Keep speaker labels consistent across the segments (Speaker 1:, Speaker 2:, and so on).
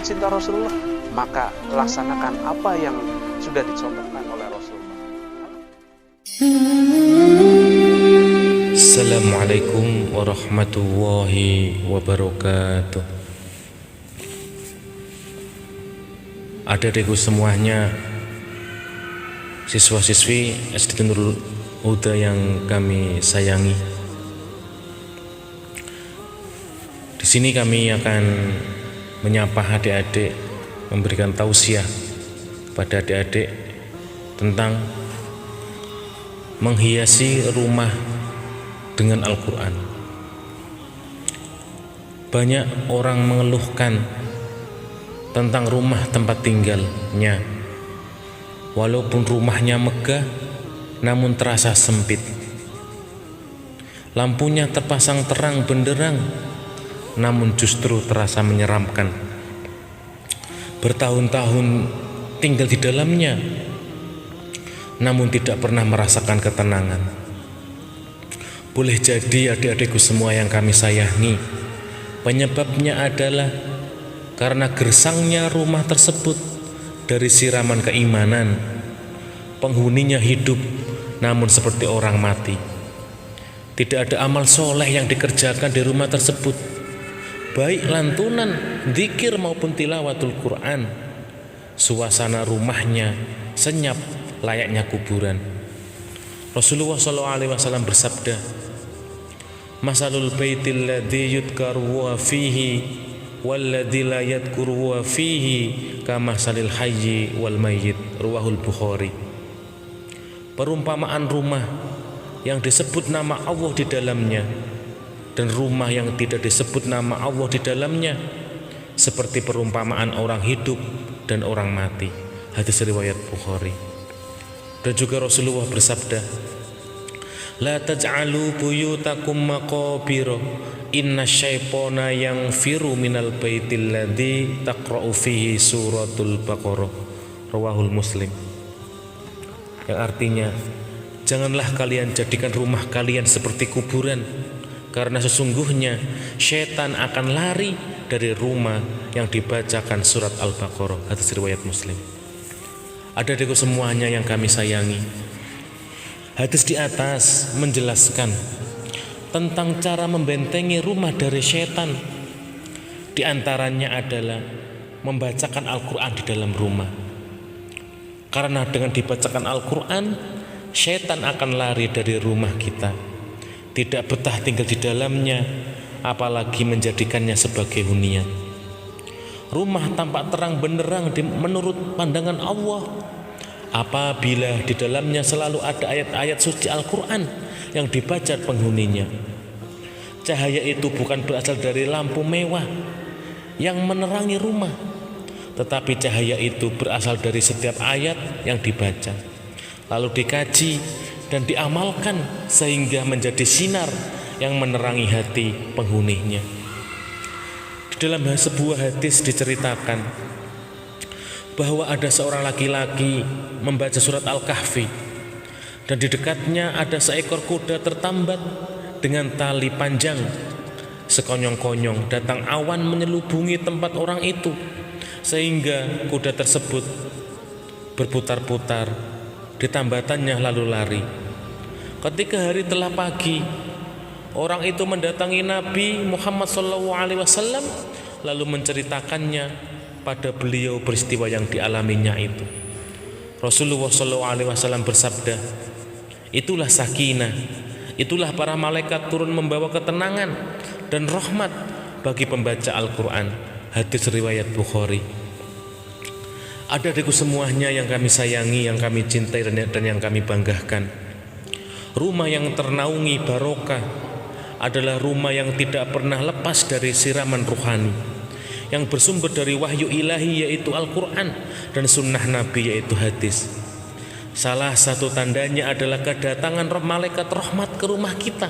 Speaker 1: cinta Rasulullah, maka laksanakan apa yang sudah dicontohkan oleh Rasulullah.
Speaker 2: Assalamualaikum warahmatullahi wabarakatuh. Adik-adikku semuanya, siswa-siswi SD Nurul Huda yang kami sayangi. Di sini kami akan menyapa adik-adik, memberikan tausiah kepada adik-adik tentang menghiasi rumah dengan Al-Quran. Banyak orang mengeluhkan tentang rumah tempat tinggalnya, walaupun rumahnya megah namun terasa sempit. Lampunya terpasang terang benderang namun justru terasa menyeramkan. Bertahun-tahun tinggal di dalamnya namun tidak pernah merasakan ketenangan. Boleh jadi adik-adikku semua yang kami sayangi, penyebabnya adalah karena gersangnya rumah tersebut dari siraman keimanan. Penghuninya hidup namun seperti orang mati. Tidak ada amal soleh yang dikerjakan di rumah tersebut, baik lantunan, zikir maupun tilawatul Quran. Suasana rumahnya senyap layaknya kuburan. Rasulullah SAW bersabda, "Masalul baitil ladzi yudkaru wa fihi walladzi la yadhkuru wa fihi kamasalil hayyi wal mayyit." Riwayat Bukhari. Perumpamaan rumah yang disebut nama Allah di dalamnya dan rumah yang tidak disebut nama Allah di dalamnya seperti perumpamaan orang hidup dan orang mati. Hadis riwayat Bukhari. Dan juga Rasulullah bersabda, "La taj'alu buyutakum maqabira inna syaitana yanfiru minal baitil ladzi taqra'u fihi suratul Baqarah." Rawahul Muslim. Yang artinya, janganlah kalian jadikan rumah kalian seperti kuburan, karena sesungguhnya syaitan akan lari dari rumah yang dibacakan surat Al-Baqarah. Hadis riwayat Muslim. Adik-adikku semuanya yang kami sayangi, hadis di atas menjelaskan tentang cara membentengi rumah dari syaitan. Di antaranya adalah membacakan Al-Quran di dalam rumah. Karena dengan dibacakan Al-Quran, syaitan akan lari dari rumah kita, tidak betah tinggal di dalamnya, apalagi menjadikannya sebagai hunian. Rumah tampak terang benderang menurut pandangan Allah apabila di dalamnya selalu ada ayat-ayat suci Al-Quran yang dibaca penghuninya. Cahaya itu bukan berasal dari lampu mewah yang menerangi rumah, tetapi cahaya itu berasal dari setiap ayat yang dibaca, lalu dikaji dan diamalkan sehingga menjadi sinar yang menerangi hati penghuninya. Di dalam sebuah hadis diceritakan bahwa ada seorang laki-laki membaca surat Al-Kahfi, dan di dekatnya ada seekor kuda tertambat dengan tali panjang. Sekonyong-konyong datang awan menyelubungi tempat orang itu, sehingga kuda tersebut berputar-putar di tambatannya lalu lari. Ketika hari telah pagi, orang itu mendatangi Nabi Muhammad SAW lalu menceritakannya pada beliau peristiwa yang dialaminya itu. Rasulullah SAW bersabda, "Itulah sakinah, itulah para malaikat turun membawa ketenangan dan rahmat bagi pembaca Al-Quran." Hadis riwayat Bukhari. Adik-adikku semuanya yang kami sayangi, yang kami cintai dan yang kami banggakan, rumah yang ternaungi barokah adalah rumah yang tidak pernah lepas dari siraman ruhani yang bersumber dari wahyu ilahi, yaitu Al-Quran, dan sunnah Nabi, yaitu hadis. Salah satu tandanya adalah kedatangan malaikat rahmat ke rumah kita.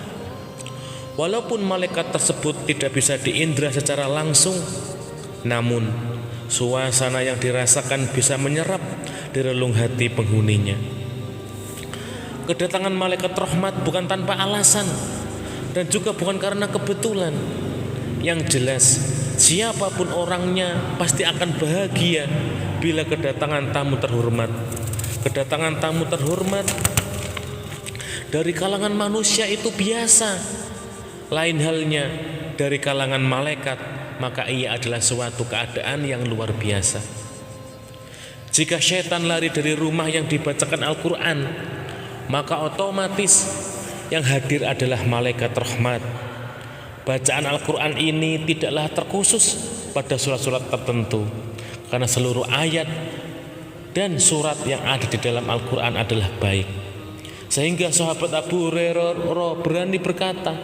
Speaker 2: Walaupun malaikat tersebut tidak bisa diindra secara langsung, namun suasana yang dirasakan bisa menyerap di relung hati penghuninya. Kedatangan malaikat rahmat bukan tanpa alasan dan juga bukan karena kebetulan. Yang jelas, siapapun orangnya pasti akan bahagia bila kedatangan tamu terhormat. Kedatangan tamu terhormat dari kalangan manusia itu biasa. Lain halnya dari kalangan malaikat, maka ia adalah suatu keadaan yang luar biasa. Jika syaitan lari dari rumah yang dibacakan Al-Quran, maka otomatis yang hadir adalah malaikat rahmat. Bacaan Al-Quran ini tidaklah terkhusus pada surat-surat tertentu, karena seluruh ayat dan surat yang ada di dalam Al-Quran adalah baik. Sehingga sahabat Abu Hurairah berani berkata,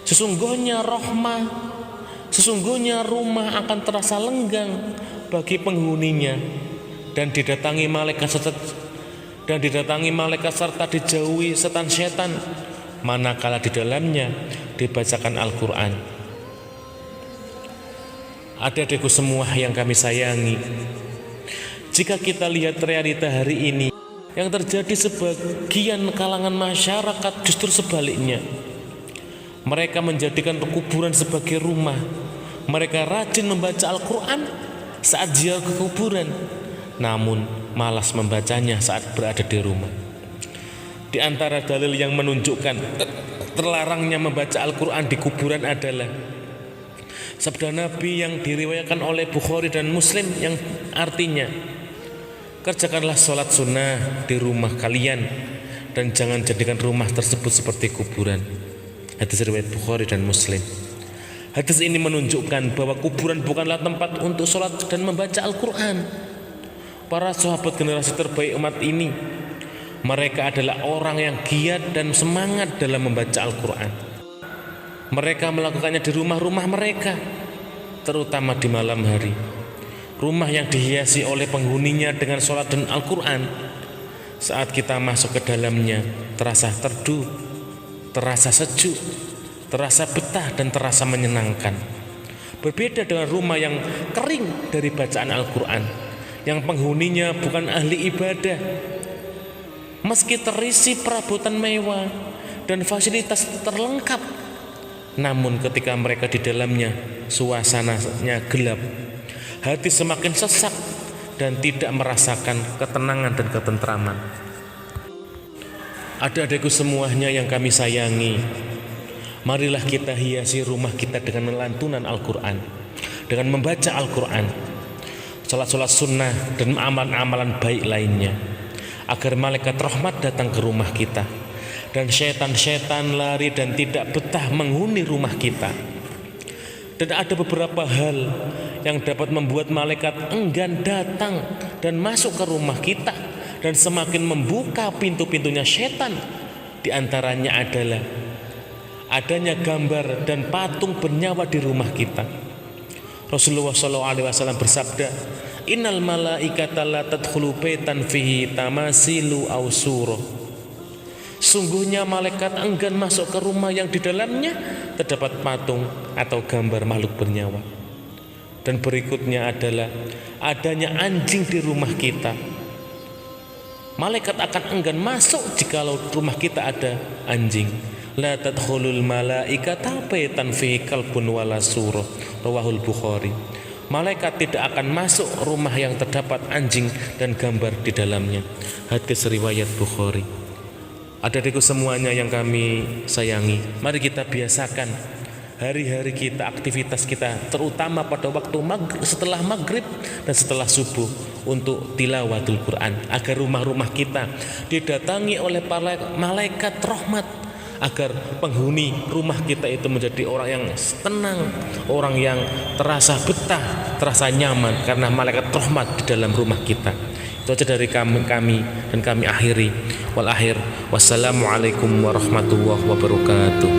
Speaker 2: sesungguhnya rumah akan terasa lenggang bagi penghuninya, dan didatangi malaikat serta dijauhi setan syaitan manakala di dalamnya dibacakan Al-Quran. Adik-adikku semua yang kami sayangi, jika kita lihat realita hari ini, yang terjadi sebagian kalangan masyarakat justru sebaliknya. Mereka menjadikan kuburan sebagai rumah. Mereka rajin membaca Al-Quran saat ziarah ke kuburan, namun malas membacanya saat berada di rumah. Di antara dalil yang menunjukkan terlarangnya membaca Al-Quran di kuburan adalah sabda Nabi yang diriwayatkan oleh Bukhari dan Muslim, yang artinya, kerjakanlah sholat sunnah di rumah kalian dan jangan jadikan rumah tersebut seperti kuburan. Hadis riwayat Bukhari dan Muslim. Hadis ini menunjukkan bahwa kuburan bukanlah tempat untuk sholat dan membaca Al-Quran. Para sahabat generasi terbaik umat ini, mereka adalah orang yang giat dan semangat dalam membaca Al-Quran. Mereka melakukannya di rumah-rumah mereka, terutama di malam hari. Rumah yang dihiasi oleh penghuninya dengan sholat dan Al-Quran. Saat kita masuk ke dalamnya, terasa teduh, terasa sejuk, terasa betah, dan terasa menyenangkan. Berbeda dengan rumah yang kering dari bacaan Al-Quran, yang penghuninya bukan ahli ibadah. Meski terisi perabotan mewah dan fasilitas terlengkap, namun ketika mereka di dalamnya, suasananya gelap, hati semakin sesak dan tidak merasakan ketenangan dan ketentraman. Adik-adikku semuanya yang kami sayangi, marilah kita hiasi rumah kita dengan melantunan Al-Quran, dengan membaca Al-Quran, sholat-sholat sunnah dan amalan-amalan baik lainnya, agar malaikat rahmat datang ke rumah kita dan syaitan-syaitan lari dan tidak betah menghuni rumah kita. Dan ada beberapa hal yang dapat membuat malaikat enggan datang dan masuk ke rumah kita dan semakin membuka pintu-pintunya syaitan. Di antaranya adalah adanya gambar dan patung bernyawa di rumah kita. Rasulullah SAW bersabda, innal malaikata la tadkhulu baitan fihi tamasilu aw surah. Sungguhnya malaikat enggan masuk ke rumah yang di dalamnya terdapat patung atau gambar makhluk bernyawa. Dan berikutnya adalah adanya anjing di rumah kita. Malaikat akan enggan masuk jikalau rumah kita ada anjing. La tadkhulul malaikata baitan fihi kalbun wala surah. Rawahul Bukhari. Malaikat tidak akan masuk rumah yang terdapat anjing dan gambar di dalamnya. Hadis riwayat Bukhari. Adik-adikku semuanya yang kami sayangi, mari kita biasakan hari-hari kita, aktivitas kita, terutama pada waktu setelah maghrib dan setelah subuh, untuk tilawatul Quran, agar rumah-rumah kita didatangi oleh para malaikat rahmat, agar penghuni rumah kita itu menjadi orang yang tenang, orang yang terasa betah, terasa nyaman karena malaikat rahmat di dalam rumah kita. Itu aja dari kami dan kami akhiri. Wassalamualaikum warahmatullahi wabarakatuh.